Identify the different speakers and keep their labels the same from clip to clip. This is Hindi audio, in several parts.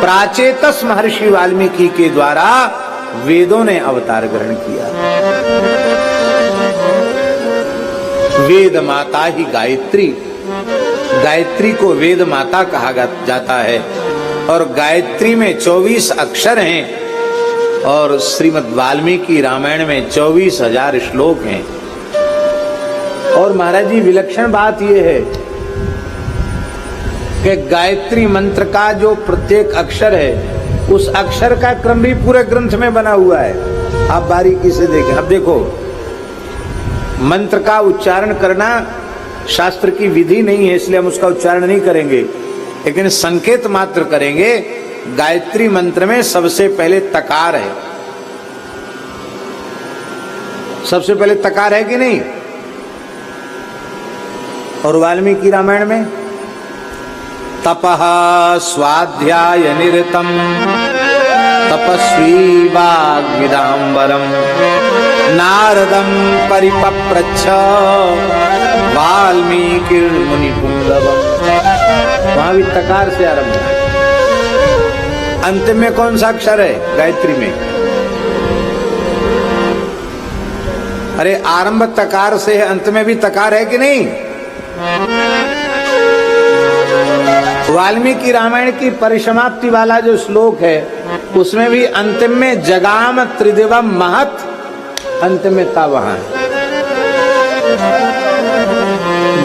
Speaker 1: प्राचेतस महर्षि वाल्मीकि के द्वारा वेदों ने अवतार ग्रहण किया। वेद माता ही गायत्री, गायत्री को वेद माता कहा जाता है। और गायत्री में 24 अक्षर हैं और श्रीमद् वाल्मीकि रामायण में 24,000 श्लोक हैं। और महाराज जी विलक्षण बात यह है कि गायत्री मंत्र का जो प्रत्येक अक्षर है उस अक्षर का क्रम भी पूरे ग्रंथ में बना हुआ है। आप बारीकी से देखें। अब देखो, मंत्र का उच्चारण करना शास्त्र की विधि नहीं है, इसलिए हम उसका उच्चारण नहीं करेंगे, लेकिन संकेत मात्र करेंगे। गायत्री मंत्र में सबसे पहले तकार है। सबसे पहले तकार है कि नहीं? और वाल्मीकि रामायण में तपः स्वाध्याय निरतम तपस्वी वाग्विदाम्बरम नारदम परिपप्रच्छ वाल्मीकि मुनिपुंगवम। वहां भी तकार से आरंभ है। अंतिम में कौन सा अक्षर है गायत्री में? अरे आरंभ तकार से है, अंत में भी तकार है कि नहीं? वाल्मीकि रामायण की परिसमाप्ति वाला जो श्लोक है उसमें भी अंतिम में जगाम त्रिदिवम महत, अंतिम में था वहां।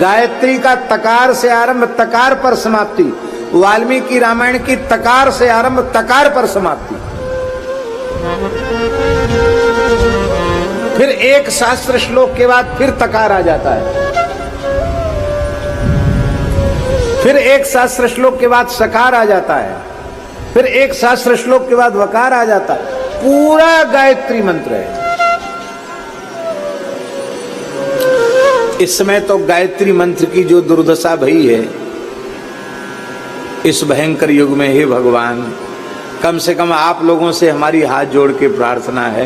Speaker 1: गायत्री का तकार से आरंभ, तकार पर समाप्ति। वाल्मीकि रामायण की तकार से आरंभ, तकार पर समाप्ति। फिर एक शास्त्र श्लोक के बाद फिर तकार आ जाता है, फिर एक शास्त्र श्लोक के बाद सकार आ जाता है, फिर एक शास्त्र श्लोक के बाद वकार आ जाता है। पूरा गायत्री मंत्र है। इस समय तो गायत्री मंत्र की जो दुर्दशा भई है इस भयंकर युग में, हे भगवान, कम से कम आप लोगों से हमारी हाथ जोड़ के प्रार्थना है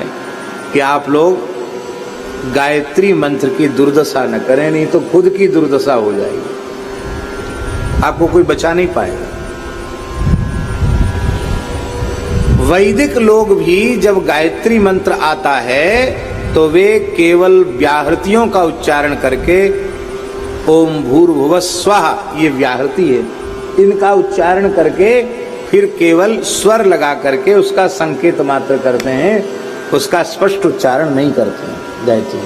Speaker 1: कि आप लोग गायत्री मंत्र की दुर्दशा न करें, नहीं तो खुद की दुर्दशा हो जाएगी, आपको कोई बचा नहीं पाएगा। वैदिक लोग भी जब गायत्री मंत्र आता है तो वे केवल व्याहृतियों का उच्चारण करके ओम भूर्भुवः स्वः, ये व्याहृति है, इनका उच्चारण करके फिर केवल स्वर लगा करके उसका संकेत मात्र करते हैं, उसका स्पष्ट उच्चारण नहीं करते हैं गायत्री।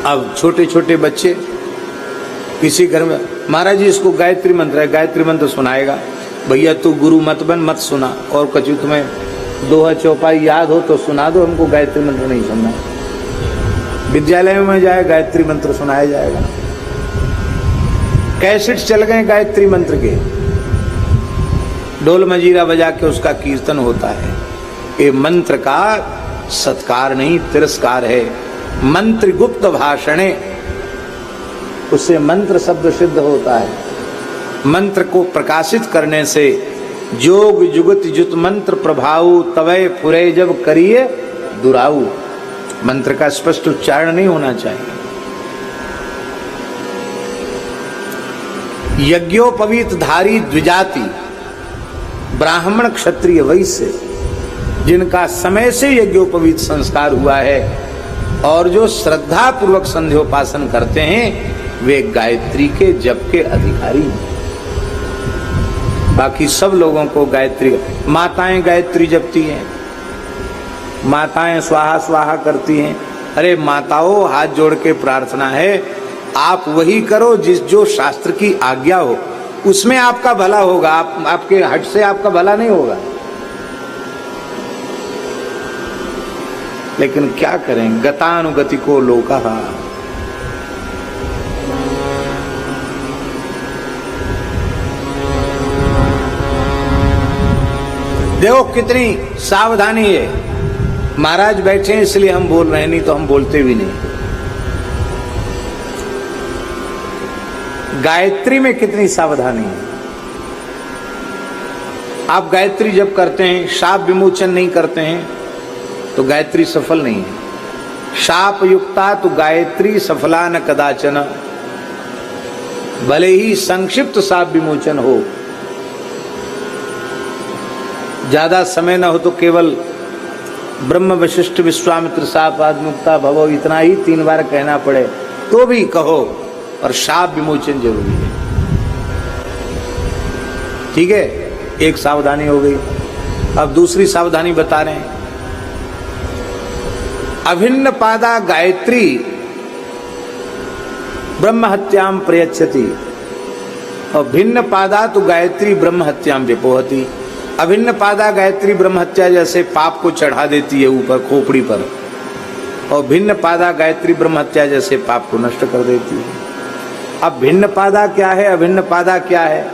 Speaker 1: अब छोटे छोटे बच्चे किसी घर में, महाराज जी इसको गायत्री मंत्र है, गायत्री मंत्र सुनाएगा। भैया तू गुरु मत बन, मत सुना। और कछु तुम्हें दोहा चौपाई याद हो तो सुना दो, हमको गायत्री मंत्र नहीं सुनना। विद्यालय में जाए गायत्री मंत्र सुनाया जाएगा। कैसेट चल गए गायत्री मंत्र के, ढोल मजीरा बजा के उसका कीर्तन होता है। ये मंत्र का सत्कार नहीं, तिरस्कार है। मंत्र गुप्त भाषणे, उससे मंत्र शब्द सिद्ध होता है। मंत्र को प्रकाशित करने से जोग जुगत जुत मंत्र प्रभाऊ तवय फुरे जब करिए दुराऊ। मंत्र का स्पष्ट उच्चारण नहीं होना चाहिए। यज्ञोपवीत धारी द्विजाति, ब्राह्मण क्षत्रिय वैश्य, जिनका समय से यज्ञोपवीत संस्कार हुआ है और जो श्रद्धा पूर्वक संध्योपासन करते हैं, वे गायत्री के जप के अधिकारी हैं। बाकी सब लोगों को गायत्री, माताएं गायत्री जपती हैं, माताएं स्वाहा स्वाहा करती हैं। अरे माताओं, हाथ जोड़ के प्रार्थना है, आप वही करो जो शास्त्र की आज्ञा हो, उसमें आपका भला होगा। आपके हट से आपका भला नहीं होगा। लेकिन क्या करें, गतानुगति को लोकः। देखो कितनी सावधानी है। महाराज बैठे हैं इसलिए हम बोल रहे हैं, नहीं तो हम बोलते भी नहीं। गायत्री में कितनी सावधानी है। आप गायत्री जब करते हैं, शाप विमोचन नहीं करते हैं तो गायत्री सफल नहीं है। शाप युक्ता तो गायत्री सफला न कदाचन। भले ही संक्षिप्त साप विमोचन हो, ज्यादा समय न हो तो केवल ब्रह्म वशिष्ठ विश्वामित्र साप आदमुक्ता भवो इतना ही 3 बार कहना पड़े तो भी कहो, और शाप विमोचन जरूरी है। ठीक है, एक सावधानी हो गई। अब दूसरी सावधानी बता रहे हैं। अभिन्न पादा गायत्री ब्रह्म हत्याम प्रयच्छति, और भिन्न पादा तो गायत्री ब्रह्म हत्याम विपोहति। अभिन्न पादा गायत्री ब्रह्म हत्या जैसे पाप को चढ़ा देती है ऊपर खोपड़ी पर, और भिन्न पादा गायत्री ब्रह्म हत्या जैसे पाप को नष्ट कर देती है। अब भिन्न पादा क्या है, अभिन्न पादा क्या है?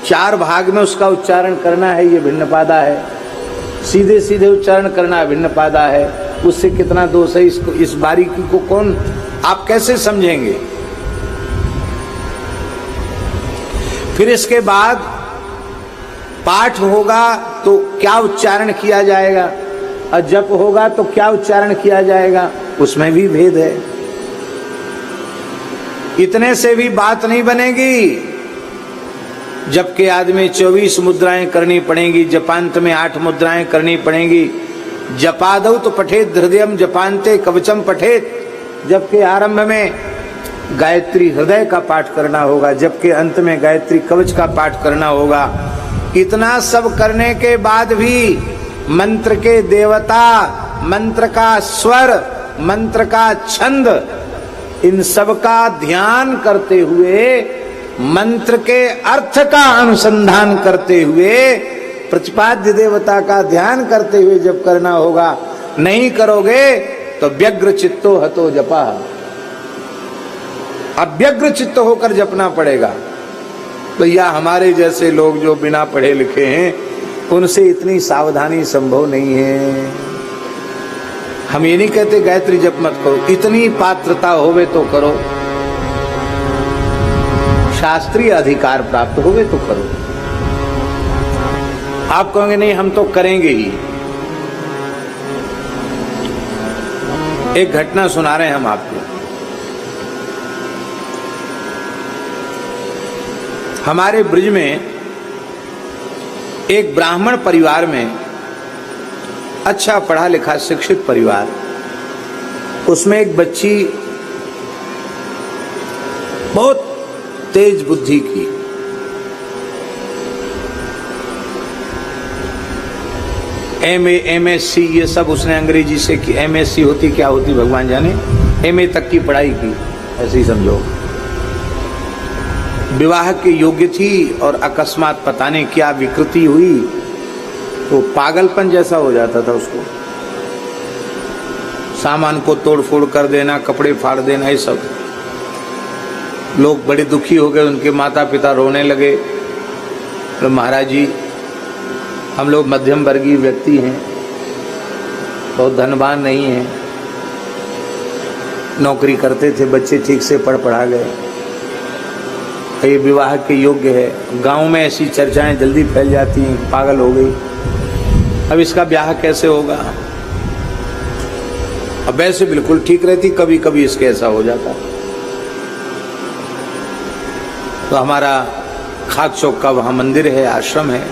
Speaker 1: 4 भाग में उसका उच्चारण करना है, ये भिन्न पादा है। सीधे सीधे उच्चारण करना भिन्न पादा है, उससे कितना दोष है, इसको इस बारीकी को कौन आप कैसे समझेंगे? फिर इसके बाद पाठ होगा तो क्या उच्चारण किया जाएगा, और जप होगा तो क्या उच्चारण किया जाएगा, उसमें भी भेद है। इतने से भी बात नहीं बनेगी। जप के आदमी 24 मुद्राएं करनी पड़ेंगी, जपांत में 8 मुद्राएं करनी पड़ेंगी। जपादौ तो पठेत हृदयम जपांते कवचम पठेत। जप के आरंभ में गायत्री हृदय का पाठ करना होगा, जप के अंत में गायत्री कवच का पाठ करना होगा। इतना सब करने के बाद भी मंत्र के देवता, मंत्र का स्वर, मंत्र का छंद, इन सब का ध्यान करते हुए, मंत्र के अर्थ का अनुसंधान करते हुए, प्रतिपाद्य देवता का ध्यान करते हुए जब करना होगा। नहीं करोगे तो व्यग्र चित्तो हतो जपा, अव्यग्र चित्त होकर जपना पड़ेगा। भैया हमारे जैसे लोग जो बिना पढ़े लिखे हैं, उनसे इतनी सावधानी संभव नहीं है। हम ये नहीं कहते गायत्री जप मत करो, इतनी पात्रता होवे तो करो, शास्त्रीय अधिकार प्राप्त होवे तो करो। आप कहोगे नहीं हम तो करेंगे ही। एक घटना सुना रहे हैं हम आपको। हमारे ब्रज में एक ब्राह्मण परिवार में, अच्छा पढ़ा लिखा शिक्षित परिवार, उसमें एक बच्ची बहुत तेज बुद्धि की, MA MSc ये सब उसने अंग्रेजी से की। MSc होती क्या होती भगवान जाने, MA तक की पढ़ाई की, ऐसे ही समझो। विवाह के योग्य थी और अकस्मात पता नहीं क्या विकृति हुई, तो पागलपन जैसा हो जाता था उसको। सामान को तोड़ फोड़ कर देना, कपड़े फाड़ देना, ये सब। लोग बड़े दुखी हो गए, उनके माता पिता रोने लगे। तो महाराज जी हम लोग मध्यम वर्गीय व्यक्ति हैं, बहुत धनवान नहीं हैं, नौकरी करते थे, बच्चे ठीक से पढ़ पढ़ा गए, ये विवाह के योग्य है। गांव में ऐसी चर्चाएं जल्दी फैल जाती हैं, पागल हो गई, अब इसका ब्याह कैसे होगा। अब वैसे बिल्कुल ठीक रहती, कभी कभी इसके ऐसा हो जाता। तो हमारा खाक चौक का वहाँ मंदिर है, आश्रम है,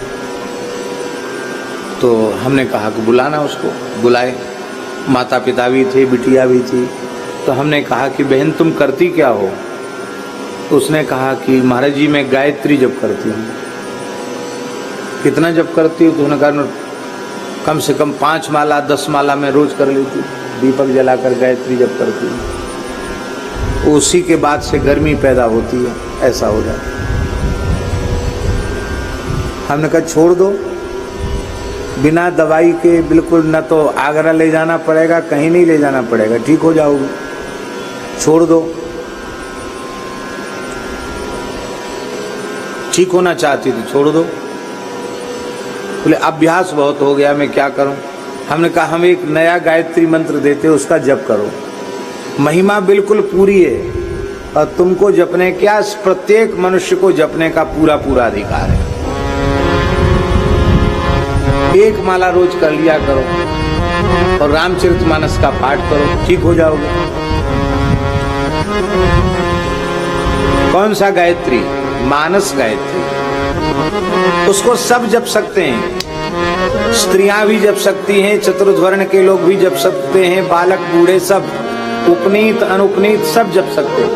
Speaker 1: तो हमने कहा कि बुलाना उसको। बुलाए, माता पिता भी थे, बिटिया भी थी। तो हमने कहा कि बहन तुम करती क्या हो? तो उसने कहा कि महाराज जी मैं गायत्री जप करती हूँ। कितना जप करती हूँ? तो उन्होंने कहा कम से कम 5 माला 10 माला मैं रोज कर लेती हूँ, दीपक जलाकर गायत्री जप करती हूँ। उसी के बाद से गर्मी पैदा होती है, ऐसा हो जाता। हमने कहा छोड़ दो, बिना दवाई के बिल्कुल, न तो आगरा ले जाना पड़ेगा, कहीं नहीं ले जाना पड़ेगा, ठीक हो जाओगे, छोड़ दो। ठीक होना चाहती थी, छोड़ दो। बोले अभ्यास बहुत हो गया, मैं क्या करूं? हमने कहा हम एक नया गायत्री मंत्र देते, उसका जप करो, महिमा बिल्कुल पूरी है, और तुमको जपने क्या, प्रत्येक मनुष्य को जपने का पूरा पूरा अधिकार है। एक माला रोज कर लिया करो और रामचरितमानस का पाठ करो, ठीक हो जाओगे। कौन सा गायत्री? मानस गायत्री। उसको सब जप सकते हैं, स्त्रियां भी जप सकती हैं, चतुर्वर्ण के लोग भी जप सकते हैं, बालक बूढ़े सब, उपनीत अनुपनीत सब जप सकते हैं।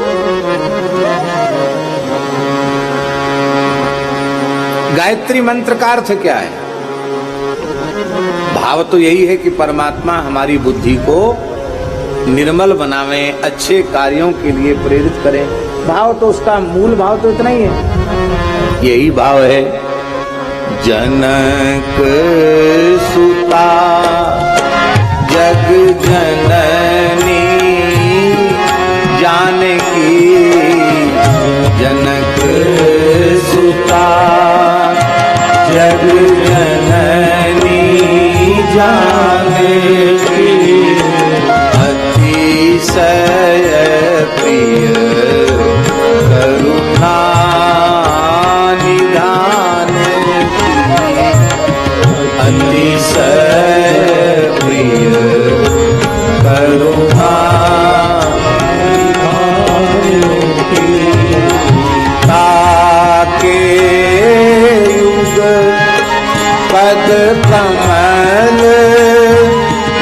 Speaker 1: गायत्री मंत्र का अर्थ क्या है? भाव तो यही है कि परमात्मा हमारी बुद्धि को निर्मल बनावे, अच्छे कार्यों के लिए प्रेरित करें। भाव तो उसका मूल भाव तो इतना ही है, यही भाव है। जनक सुता जग जननी जानकी, जनक सुता जग जननी जानकी, अतिशय प्रिय करुणा निधान की, अतिशय प्रिय करुणा ताके युग पद कमल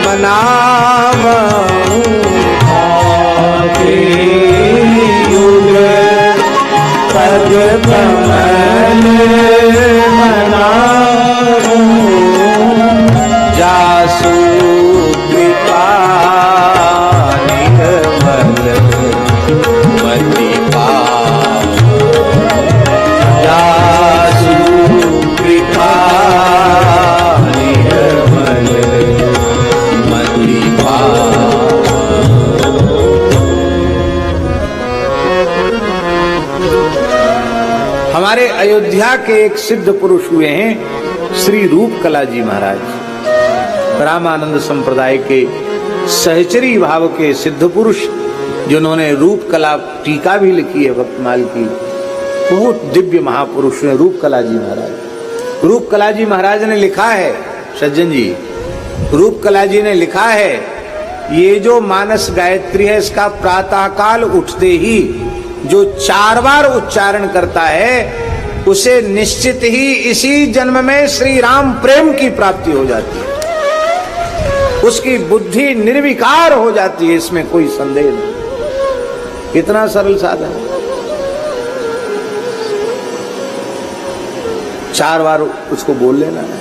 Speaker 1: मनावऊं, ताके युग पद कमल मनावऊं, जासु कृपा निर्मल मति पावो, जासु कृपा निर्मल मति पावो। हमारे अयोध्या के एक सिद्ध पुरुष हुए हैं श्री रूपकला जी महाराज, रामानंद संप्रदाय के सहचरी भाव के सिद्ध पुरुष, जिन्होंने रूपकला टीका भी लिखी है भक्तमाल की। बहुत दिव्य महापुरुष हैं रूपकला जी महाराज। रूपकला जी महाराज ने लिखा है, सज्जन जी, रूपकला जी ने लिखा है, ये जो मानस गायत्री है इसका प्रातःकाल उठते ही जो 4 बार उच्चारण करता है उसे निश्चित ही इसी जन्म में श्री राम प्रेम की प्राप्ति हो जाती है, उसकी बुद्धि निर्विकार हो जाती है, इसमें कोई संदेह नहीं। कितना सरल साधन है। 4 बार उसको बोल लेना है।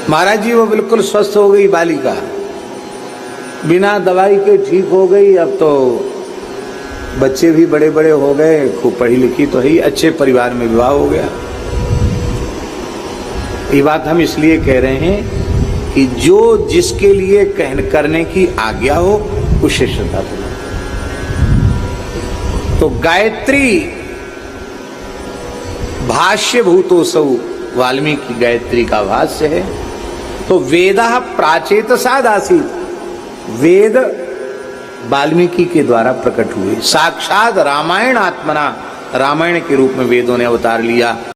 Speaker 1: महाराज जी वो बिल्कुल स्वस्थ हो गई बालिका, बिना दवाई के ठीक हो गई। अब तो बच्चे भी बड़े बड़े हो गए, खूब पढ़ी लिखी तो ही, अच्छे परिवार में विवाह हो गया। ये बात हम इसलिए कह रहे हैं कि जो जिसके लिए करने की आज्ञा हो उसे श्रद्धा पूर्वक। तो गायत्री भाष्य भूतोसौ, वाल्मीकि गायत्री का भाष्य है। तो वेदः प्राचेतसाद आसीत्, वेद वाल्मीकि के द्वारा प्रकट हुए, साक्षात रामायण आत्मना, रामायण के रूप में वेदों ने अवतार लिया।